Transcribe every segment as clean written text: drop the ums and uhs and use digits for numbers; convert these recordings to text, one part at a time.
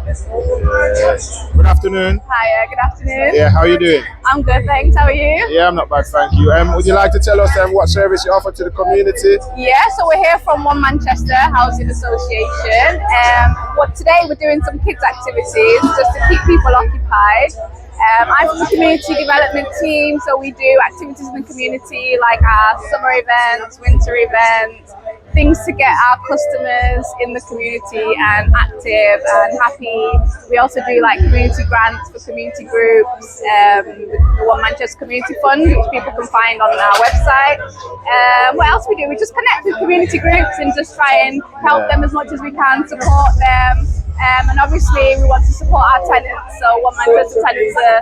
Good afternoon. Hiya, good afternoon. Yeah, how are you doing? I'm good, thanks. How are you? Yeah, I'm not bad, thank you. Would you like to tell us what service you offer to the community? Yeah, so we're here from One Manchester Housing Association. Today we're doing some kids activities just to keep people occupied. I'm from the community development team, so we do activities in the community like our summer events, winter events, things to get our customers in the community and active and happy. We also do like community grants for community groups, the One Manchester Community Fund, which people can find on our website. What else we do? We just connect with community groups and just try and help them as much as we can, support them. And obviously we want to support our tenants, so One Manchester tenants are,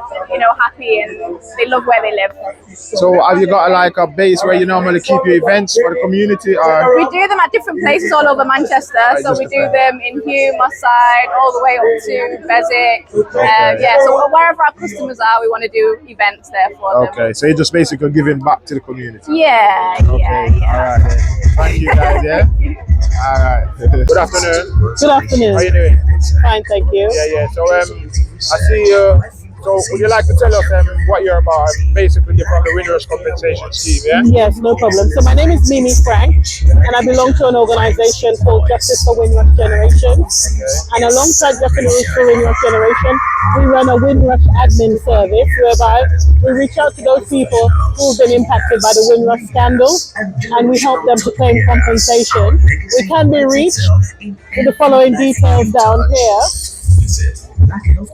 happy and they love where they live. So have you got like a base where you normally keep your events for the community? Or? We do them at different places all over Manchester, so we do them in Hume, Mosside, all the way up to Beswick. So wherever our customers are, we want to do events there for them. Okay, so you're just basically giving back to the community? Yeah. All right, then. Thank you guys, yeah? All right. Good afternoon. Good afternoon. How are you doing? Fine, thank you. Yeah. So I see you. So would you like to tell us what you're about? Basically, you're from the Windrush compensation scheme, yeah? Yes, no problem. So my name is Mimi Frank, and I belong to an organization called Justice for Windrush Generation. And alongside Justice for Windrush Generation, we run a Windrush admin service whereby we reach out to those people who've been impacted by the Windrush scandal, and we help them to claim compensation. We can be reached with the following details down here.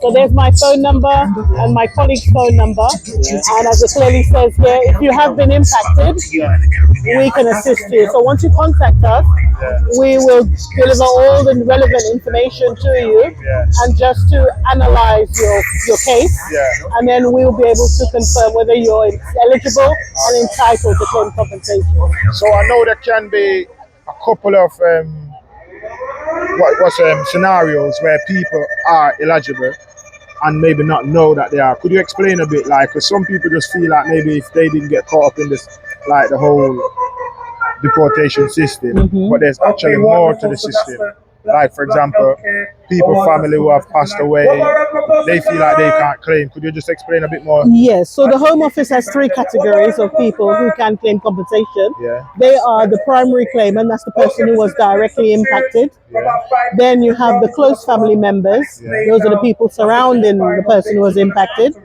So there's my phone number and my colleague's phone number, and as it clearly says here, if you have been impacted, we can assist you. So once you contact us, we will deliver all the relevant information to you and just to analyze your case, and then we will be able to confirm whether you're eligible and entitled to claim compensation. So I know there can be a couple of scenarios where people are eligible and maybe not know that they are. Could you explain a bit, like, because some people just feel like maybe if they didn't get caught up in this, like the whole deportation system, but there's actually more to the system. Like, for example, family who have passed away, they feel like they can't claim. Could you just explain a bit more? Yes, so the Home Office has three categories of people who can claim compensation. Yeah. They are the primary claimant, that's the person who was directly impacted. Then you have the close family members, those are the people surrounding the person who was impacted.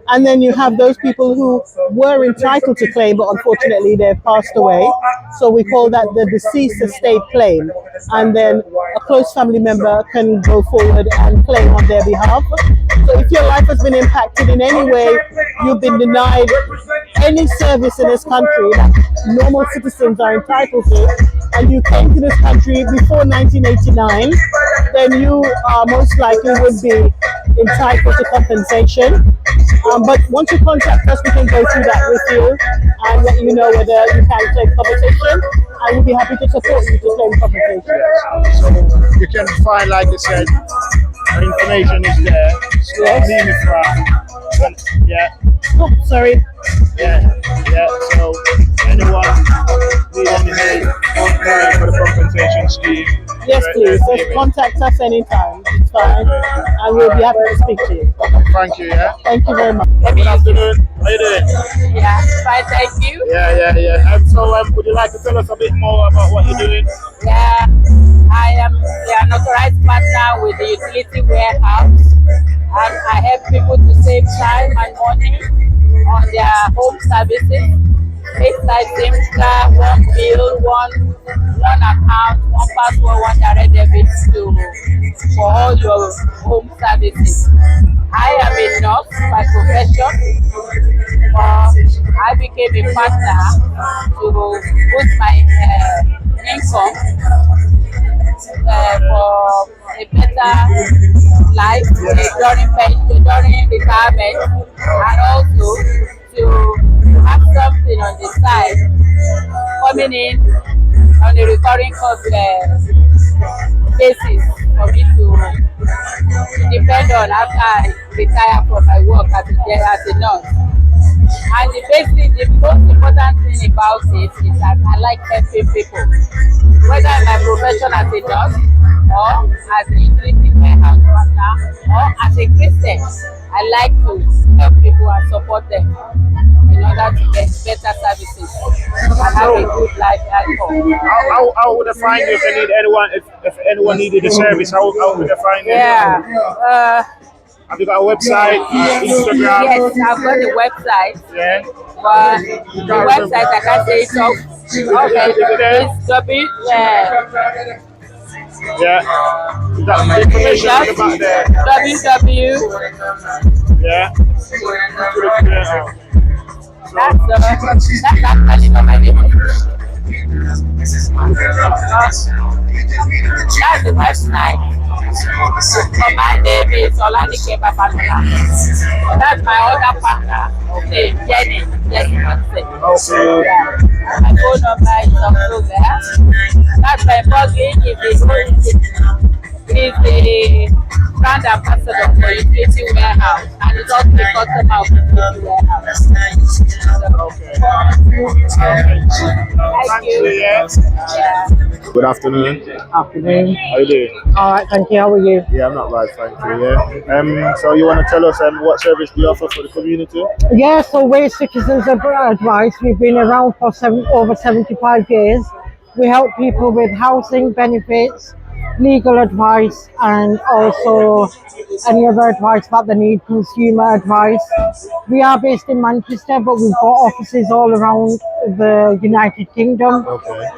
And then you have those people who were entitled to claim, but unfortunately they've passed away. So we call that the deceased estate claim. And then a close family member can go forward and claim on their behalf. So if your life has been impacted in any way, you've been denied any service in this country that normal citizens are entitled to, and you came to this country before 1989, then you most likely would be entitled to compensation. But once you contact us, we can go through that with you and let you know whether you can claim compensation, and we'll be happy to support you to claim compensation. So you can find, like you said, information is there. Oh, sorry. So anyone need any help for the compensation scheme? Yes, please. Just contact us anytime. It's fine, and we'll be happy to speak to you. Thank you. Yeah. Thank you very much. Good afternoon. How you doing? Yeah, fine, thank you. Yeah. So would you like to tell us a bit more about what you're doing? Yeah, I am an authorized partner with the utility warehouse, and I help people to save time and money on their home services. It's like simpler, one bill, one account, one password, one direct debit for all your home services. I am a nurse by profession, but I became a partner to boost my income for a better life during retirement, and also to have something on the side coming in on a recurring cost basis for me to depend on after I retire from my work as a nurse. And the most important thing about it is that I like helping people, whether in my profession as a nurse or as a utility warehouse partner as a Christian, I like to help people and support them in order to get better services and have a good life at home. How would I find you if they need anyone? If anyone needed a service, how would I find you? Yeah. Have you got a website, Instagram? Yes, I've got a website. Yeah. But the website, I can't say it off. Okay, it's Yeah. Is that information on the back there? www. Yeah. That's actually not my name. That's the website. So my name is Olanike Babalola. That's my other partner. Jenny. Okay. Yeah. My phone number is also there. That's my plugin. He's the brand ambassador for Utility Warehouse, and it's also the customer of Utility Warehouse. Thank you. Yeah. Good afternoon. Afternoon. How you doing? All right, thank you. How are you? Yeah, I'm not bad, thank you. Yeah. So you want to tell us what service do you offer for the community? Yeah, so we're Citizens Advice. We've been around for over 75 years. We help people with housing benefits, legal advice, and also any other advice that they need, consumer advice. We are based in Manchester, but we've got offices all around the United Kingdom. Okay.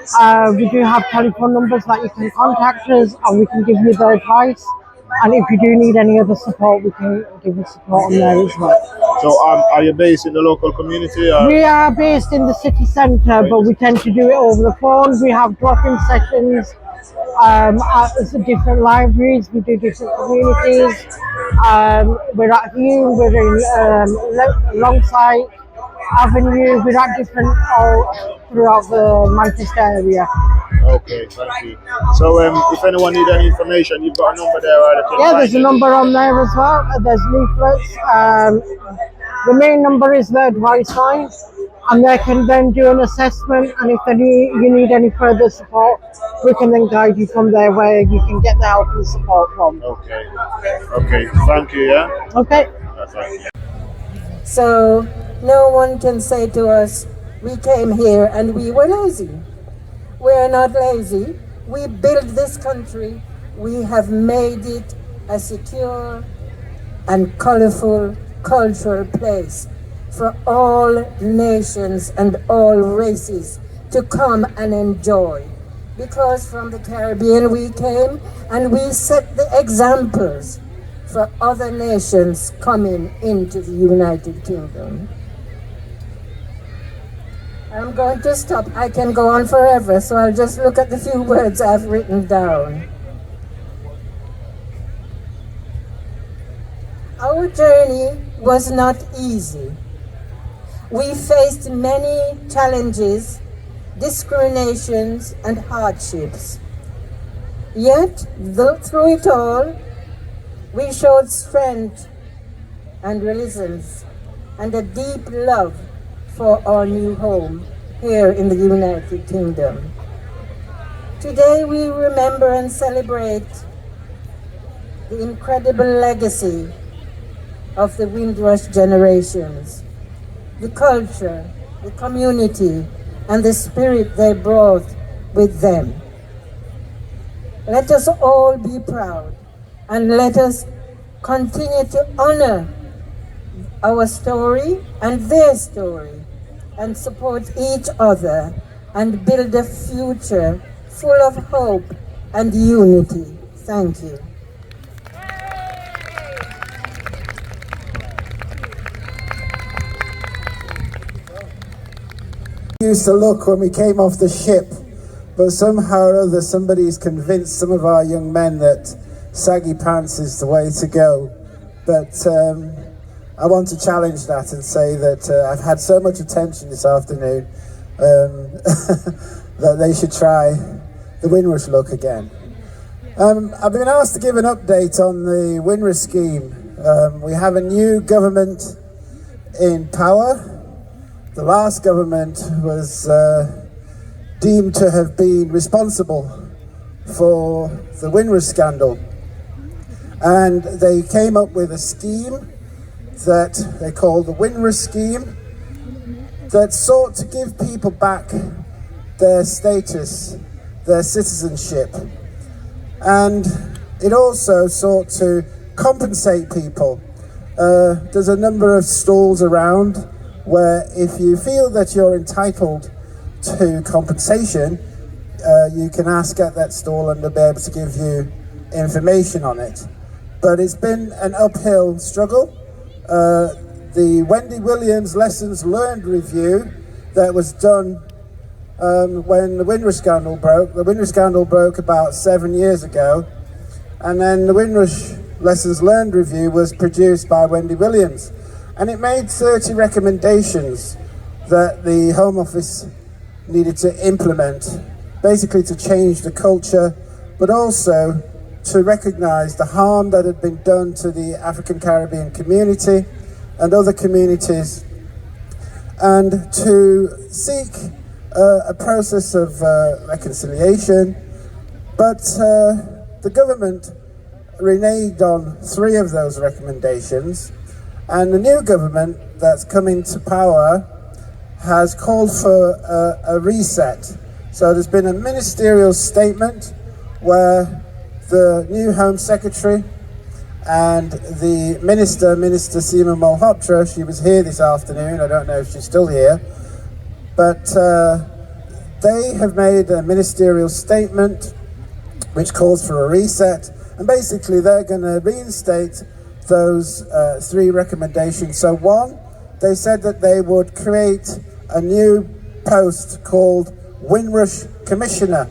We do have telephone numbers that you can contact us and we can give you the advice. And if you do need any other support, we can give you support on there as well. So are you based in the local community? Or? We are based in the city centre, but we tend to do it over the phone. We have drop-in sessions at different libraries. We do different communities. We're at Hume, we're in Longside Avenue. We're at different all throughout the Manchester area. Okay, thank you. So if anyone needs any information, you've got a number there, right? Yeah, there's a number on there as well. There's leaflets. The main number is the advice line, and they can then do an assessment. And if you need any further support, we can then guide you from there where you can get the help and support from. Okay. Okay. Thank you. Yeah. Okay. Thank you. So no one can say to us, we came here and we were lazy. We are not lazy. We built this country. We have made it a secure and colorful cultural place for all nations and all races to come and enjoy. Because from the Caribbean we came and we set the examples for other nations coming into the United Kingdom. I'm going to stop. I can go on forever, so I'll just look at the few words I've written down. Our journey was not easy. We faced many challenges, discriminations, and hardships. Yet, through it all, we showed strength and resilience and a deep love for our new home here in the United Kingdom. Today we remember and celebrate the incredible legacy of the Windrush generations, the culture, the community, and the spirit they brought with them. Let us all be proud and let us continue to honor our story and their story and support each other and build a future full of hope and unity. Thank you. Used to look when we came off the ship, but somehow or other somebody's convinced some of our young men that saggy pants is the way to go. But I want to challenge that and say that I've had so much attention this afternoon that they should try the Windrush look again. I've been asked to give an update on the Windrush scheme. We have a new government in power. The last government was deemed to have been responsible for the Windrush scandal. And they came up with a scheme that they called the Windrush scheme that sought to give people back their status, their citizenship. And it also sought to compensate people. There's a number of stalls around where if you feel that you're entitled to compensation, you can ask at that stall and they'll be able to give you information on it. But it's been an uphill struggle. The Wendy Williams Lessons Learned review that was done when the Windrush scandal broke. The Windrush scandal broke about 7 years ago, and then the Windrush Lessons Learned review was produced by Wendy Williams, and it made 30 recommendations that the Home Office needed to implement, basically to change the culture, but also to recognise the harm that had been done to the African Caribbean community and other communities, and to seek a process of reconciliation. But the government reneged on 3 of those recommendations, and the new government that's come into power has called for a reset. So there's been a ministerial statement where the new Home Secretary and the Minister Seema Malhotra, she was here this afternoon, I don't know if she's still here, but they have made a ministerial statement which calls for a reset, and basically they're going to reinstate those 3 recommendations. So 1, they said that they would create a new post called Windrush Commissioner.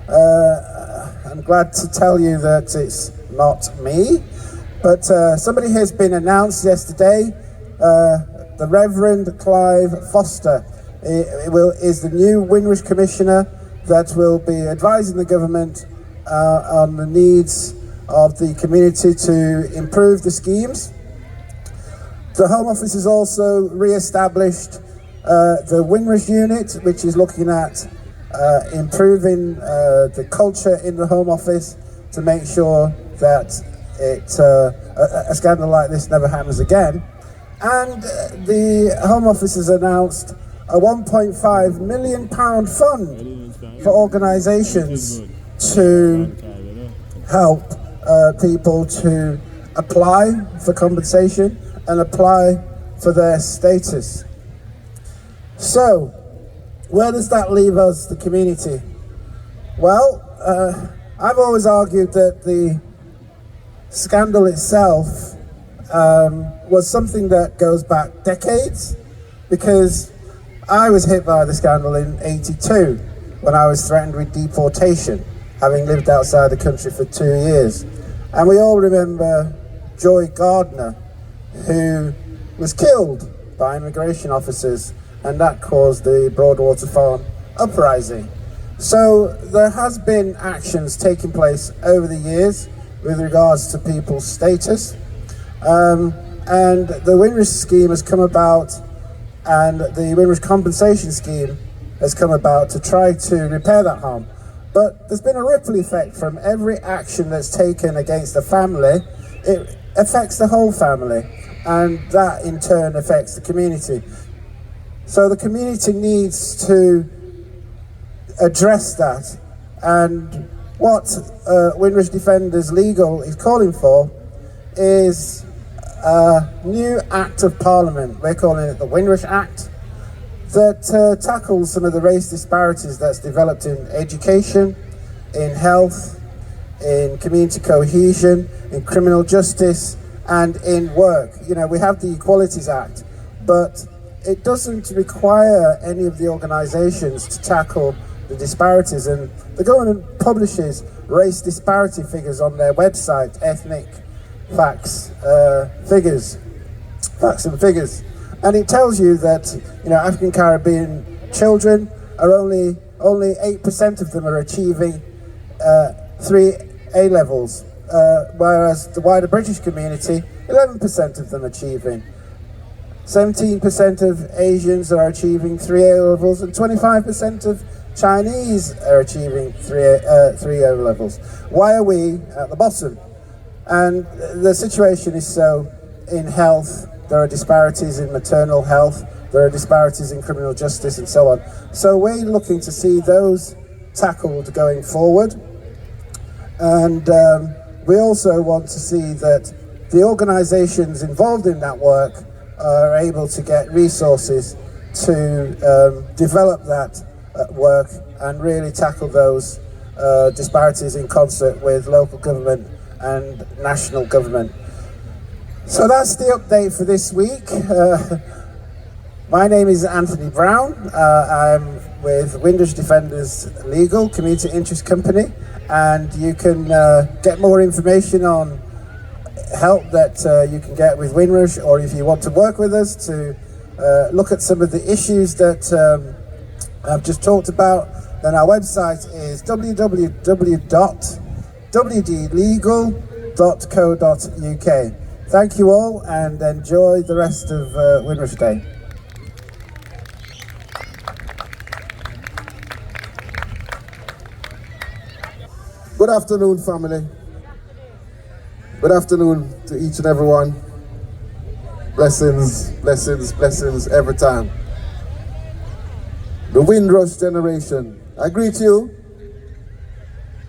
I'm glad to tell you that it's not me, but somebody has been announced yesterday, the Reverend Clive Foster is the new Windrush Commissioner that will be advising the government on the needs of the community to improve the schemes. The Home Office has also re-established the Windrush unit, which is looking at improving the culture in the Home Office to make sure that a scandal like this never happens again. And the Home Office has announced a £1.5 million fund for organisations to help people to apply for compensation and apply for their status. So, where does that leave us, the community? Well, I've always argued that the scandal itself was something that goes back decades, because I was hit by the scandal in '82 when I was threatened with deportation, having lived outside the country for 2 years. And we all remember Joy Gardner, who was killed by immigration officers, and that caused the Broadwater Farm uprising. So there has been actions taking place over the years with regards to people's status, and the Windrush scheme has come about, and the Windrush compensation scheme has come about to try to repair that harm. But there's been a ripple effect from every action that's taken against a family. It affects the whole family, and that in turn affects the community. So the community needs to address that, and what Windrush Defenders Legal is calling for is a new Act of Parliament. We're calling it the Windrush Act, that tackles some of the race disparities that's developed in education, in health, in community cohesion, in criminal justice, and in work. You know, we have the Equalities Act, but it doesn't require any of the organisations to tackle the disparities, and the government publishes race disparity figures on their website, ethnic facts and figures, and it tells you that, you know, African Caribbean children are only 8% of them are achieving 3 A levels, whereas the wider British community, 11% of them achieving. 17% of Asians are achieving 3 A levels, and 25% of Chinese are achieving 3 A levels. Why are we at the bottom? And the situation is so in health, there are disparities in maternal health, there are disparities in criminal justice and so on. So we're looking to see those tackled going forward. And we also want to see that the organisations involved in that work are able to get resources to develop that work and really tackle those disparities in concert with local government and national government. So that's the update for this week. My name is Anthony Brown. I'm with Windrush Defenders Legal Community Interest Company, and you can get more information on help that you can get with Windrush, or if you want to work with us to look at some of the issues that I've just talked about, then our website is www.wdlegal.co.uk. Thank you all and enjoy the rest of Windrush Day. Good afternoon, family. Good afternoon to each and every one. Blessings, blessings, blessings every time. The Windrush generation, I greet you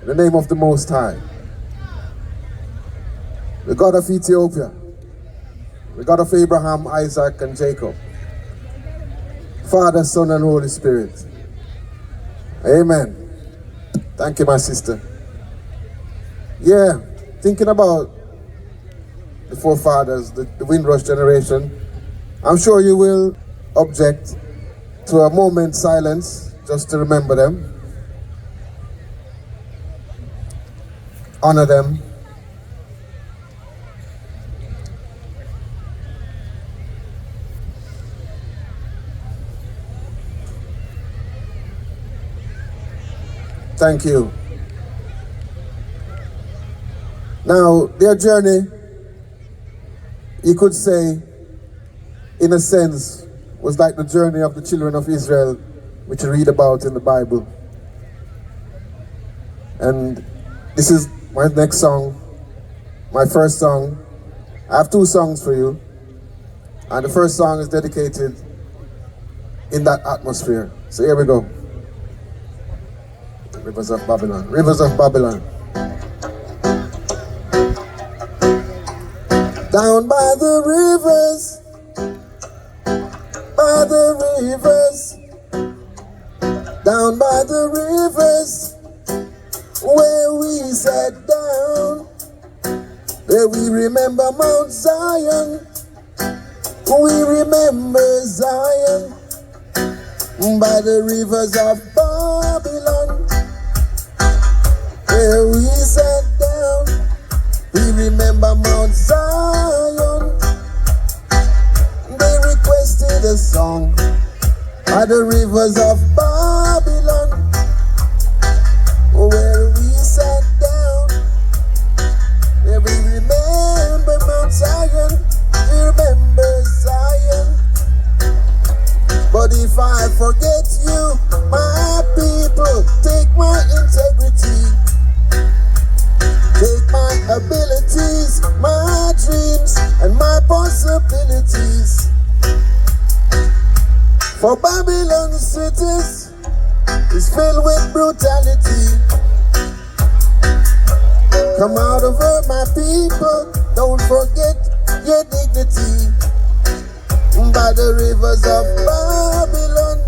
in the name of the Most High, the God of Ethiopia, the God of Abraham, Isaac, and Jacob, Father, Son, and Holy Spirit. Amen. Thank you, my sister. Yeah, thinking about the forefathers, the Windrush generation, I'm sure you will object to a moment's silence just to remember them, honor them, thank you. Now, their journey, you could say, in a sense, was like the journey of the children of Israel, which you read about in the Bible. And this is my next song, my first song. I have two songs for you. And the first song is dedicated in that atmosphere. So here we go. Rivers of Babylon. Rivers of Babylon. Down by the rivers, down by the rivers, where we sat down, there we remember Mount Zion, we remember Zion, by the rivers of Babylon, where we sat down, we remember Mount Zion. They requested a song by the rivers of Babylon, where we sat down, where we remember Mount Zion, we remember Zion. But if I forget you, my people, take my integrity, take my abilities, my dreams, and my possibilities. For Babylon's cities is filled with brutality. Come out of her, my people, don't forget your dignity. By the rivers of Babylon,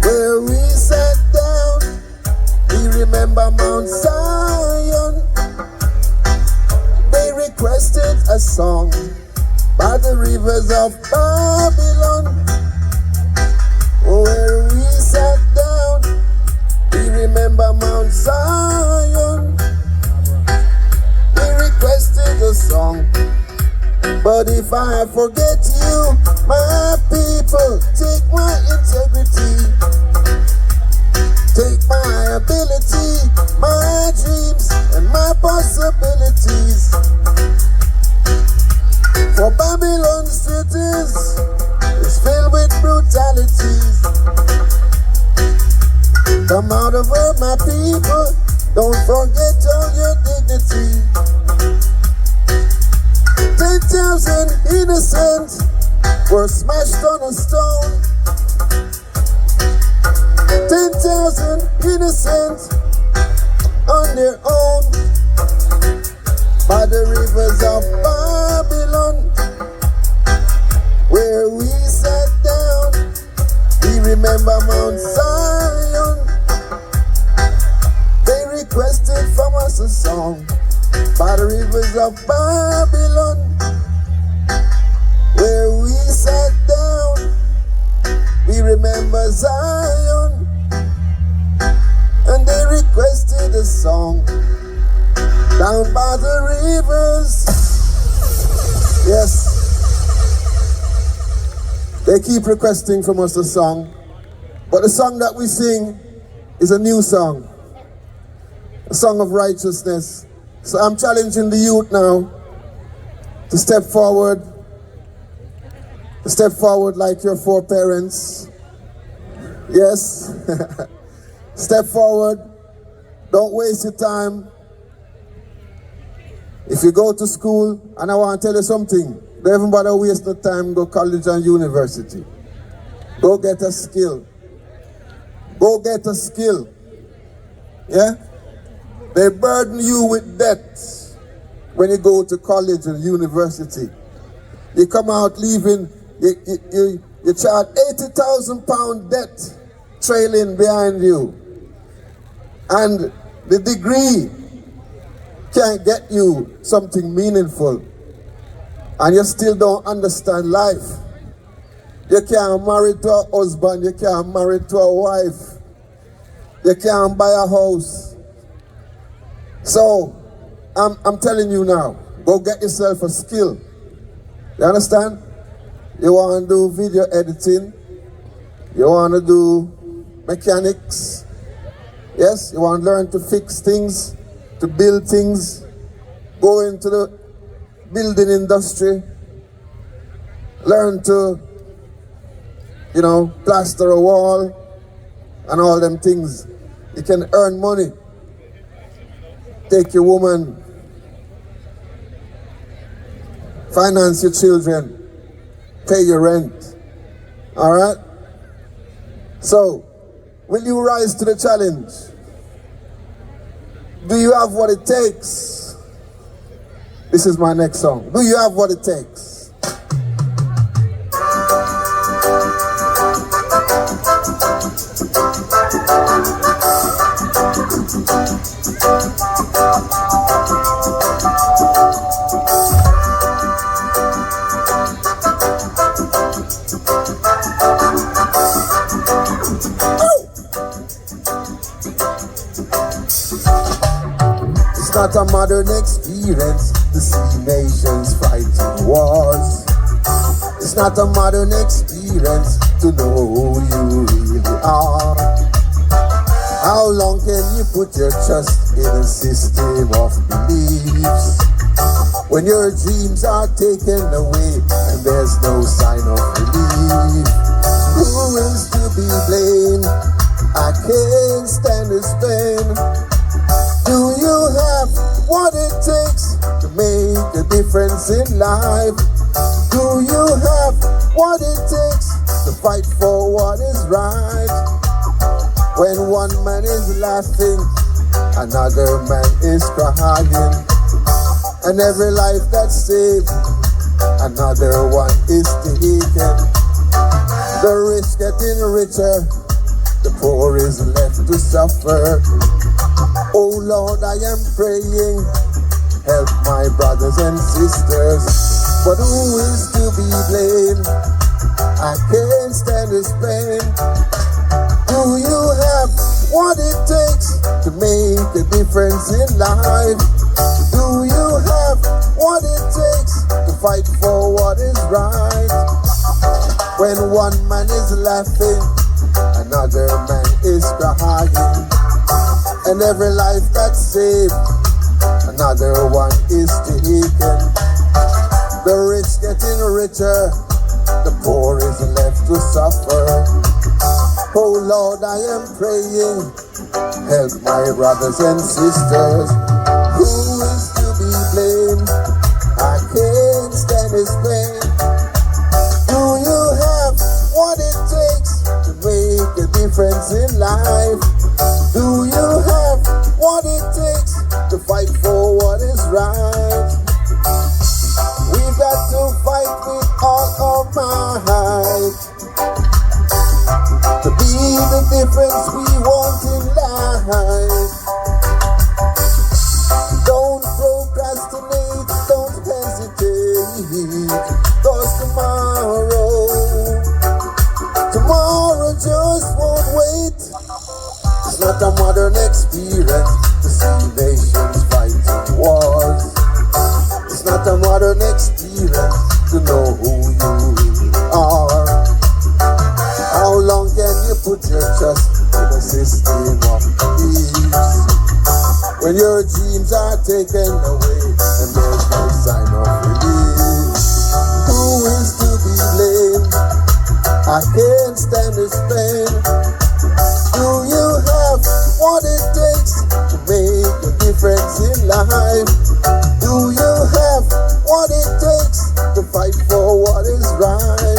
where we sat down, we remember Mount Zion. They requested a song by the rivers of Babylon, where we sat down, we remember Mount Zion. They requested a song, but if I forget you, my people, take my integrity, take my ability, my dreams, and my possibilities. For Babylon cities is filled with brutalities. Come out of her, my people, don't forget all your dignity. 10,000 innocents were smashed on a stone. 10,000 innocents on their own by the rivers of Babylon, where we sat down. We remember Mount Zion. They requested from us a song by the rivers of Babylon, where we sat down. We remember Zion, and they requested a song down by the rivers. Yes, they keep requesting from us a song, but the song that we sing is a new song, a song of righteousness. So I'm challenging the youth now to step forward like your foreparents. Yes. Step forward. Don't waste your time. If you go to school, and I want to tell you something, don't even bother waste no time, go college and university. Go get a skill. Go get a skill. Yeah? They burden you with debt when you go to college and university. You come out leaving, you charge £80,000 debt trailing behind you. And the degree can't get you something meaningful. And you still don't understand life. You can't marry to a husband, you can't marry to a wife. You can't buy a house. So, I'm telling you now, go get yourself a skill. You understand? You want to do video editing. You want to do mechanics. Yes, you want to learn to fix things, to build things. Go into the building industry. Learn to, plaster a wall and all them things. You can earn money. Take your woman. Finance your children. Pay your rent. All right? So, will you rise to the challenge? Do you have what it takes? This is my next song. Do you have what it takes? It's not a modern experience to see nations fighting wars. It's not a modern experience to know who you really are. How long can you put your trust in a system of beliefs when your dreams are taken away and there's no sign of relief? Who is to be blamed? I can't stand this pain. Do you have what it takes to make a difference in life? Do you have what it takes to fight for what is right? When one man is laughing, another man is crying, and every life that's saved, another one is taken. The rich getting richer, the poor is left to suffer. Oh Lord, I am praying, help my brothers and sisters. But who is to be blamed? I can't stand this pain. Do you have what it takes to make a difference in life? Do you have what it takes to fight for what is right? When one man is laughing, another man is crying, and every life that's saved, another one is taken. The rich getting richer, the poor is left to suffer. Oh Lord, I am praying, help my brothers and sisters. Who is to be blamed? I can't stand this 'cause tomorrow just won't wait. It's not a modern experience to see nations fighting wars. It's not a modern experience to know who you are. How long can you put your trust in a system of peace when your dreams are taken away and there's no sign of relief? Who is to be blamed? I can't stand this pain. Do you have what it takes to make a difference in life? Do you have what it takes to fight for what is right?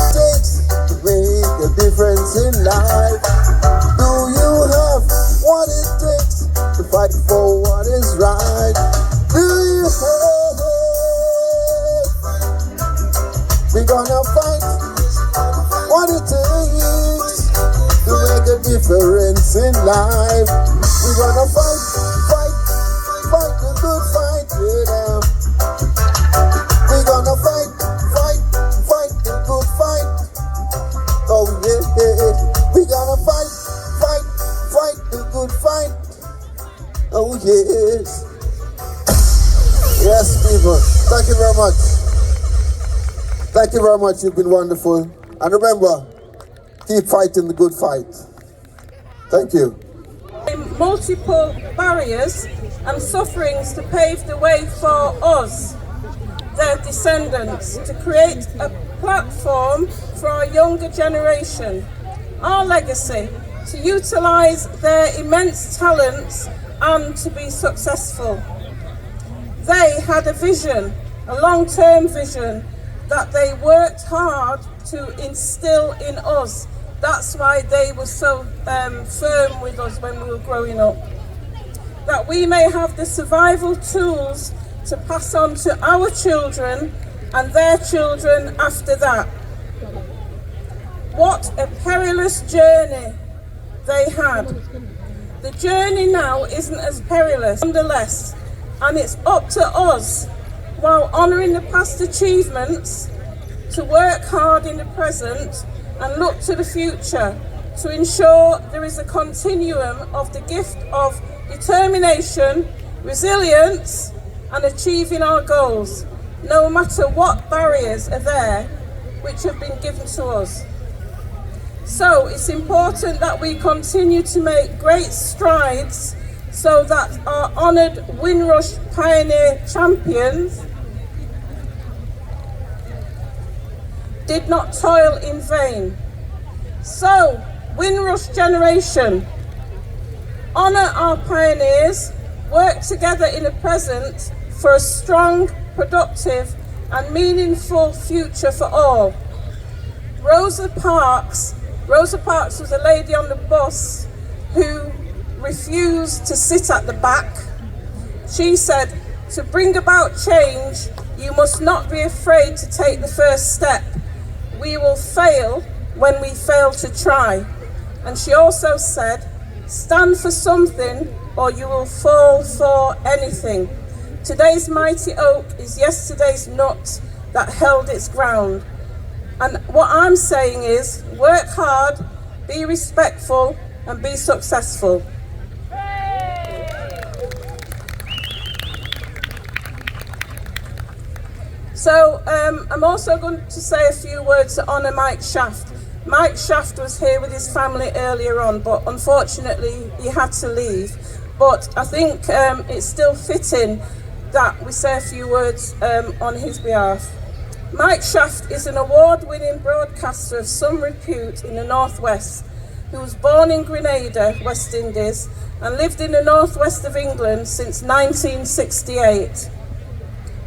Takes to make a difference in life. Do you have what it takes to fight for what is right? Do you have? We're gonna fight what it takes to make a difference in life. We're gonna fight the good fight, yeah. We're gonna fight the good fight. Oh yeah, we're gonna fight the good fight. Oh yes. Yes, people. Thank you very much. Thank you very much. You've been wonderful. And remember, keep fighting the good fight. Thank you. Multiple barriers and sufferings to pave the way for us, their descendants, to create a platform for our younger generation, our legacy, to utilise their immense talents and to be successful. They had a vision, a long-term vision, that they worked hard to instill in us. That's why they were so firm with us when we were growing up. That we may have the survival tools to pass on to our children and their children after that. What a perilous journey they had. The journey now isn't as perilous, nonetheless, and it's up to us, while honouring the past achievements, to work hard in the present and look to the future to ensure there is a continuum of the gift of determination, resilience and achieving our goals, no matter what barriers are there which have been given to us. So it's important that we continue to make great strides so that our honoured Windrush pioneer champions did not toil in vain. So, Windrush generation, honour our pioneers, work together in the present for a strong, productive and meaningful future for all. Rosa Parks was a lady on the bus who refused to sit at the back. She said, to bring about change, you must not be afraid to take the first step. We will fail when we fail to try. And she also said, stand for something or you will fall for anything. Today's mighty oak is yesterday's nut that held its ground. And what I'm saying is, work hard, be respectful and be successful. So I'm also going to say a few words to honour Mike Shaft. Mike Shaft was here with his family earlier on, but unfortunately he had to leave. But I think it's still fitting that we say a few words on his behalf. Mike Shaft is an award-winning broadcaster of some repute in the Northwest, who was born in Grenada, West Indies, and lived in the northwest of England since 1968.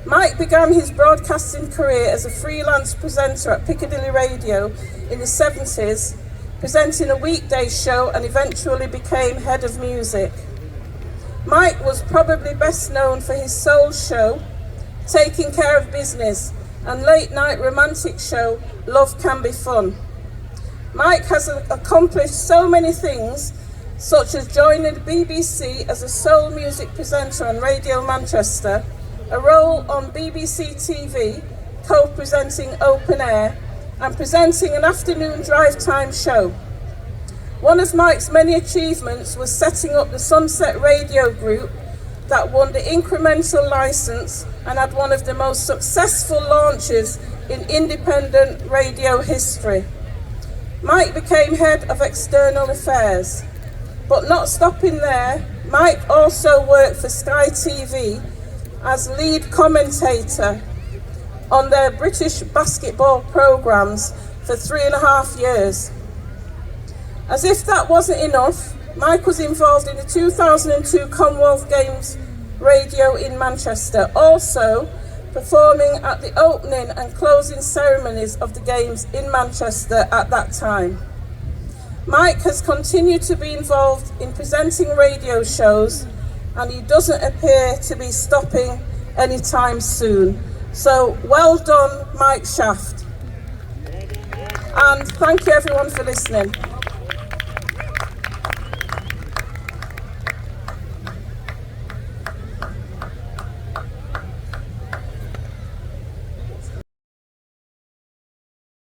Mike began his broadcasting career as a freelance presenter at Piccadilly Radio in the 70s, presenting a weekday show and eventually became head of music. Mike was probably best known for his soul show, Taking Care of Business, and late-night romantic show, Love Can Be Fun. Mike has accomplished so many things, such as joining the BBC as a soul music presenter on Radio Manchester, a role on BBC TV, co-presenting Open Air, and presenting an afternoon drive time show. One of Mike's many achievements was setting up the Sunset Radio Group that won the incremental license and had one of the most successful launches in independent radio history. Mike became head of external affairs, but not stopping there, Mike also worked for Sky TV as lead commentator on their British basketball programmes for 3.5 years. As if that wasn't enough, Mike was involved in the 2002 Commonwealth Games radio in Manchester, also performing at the opening and closing ceremonies of the Games in Manchester at that time. Mike has continued to be involved in presenting radio shows, and he doesn't appear to be stopping anytime soon. So well done, Mike Shaft. And thank you everyone for listening.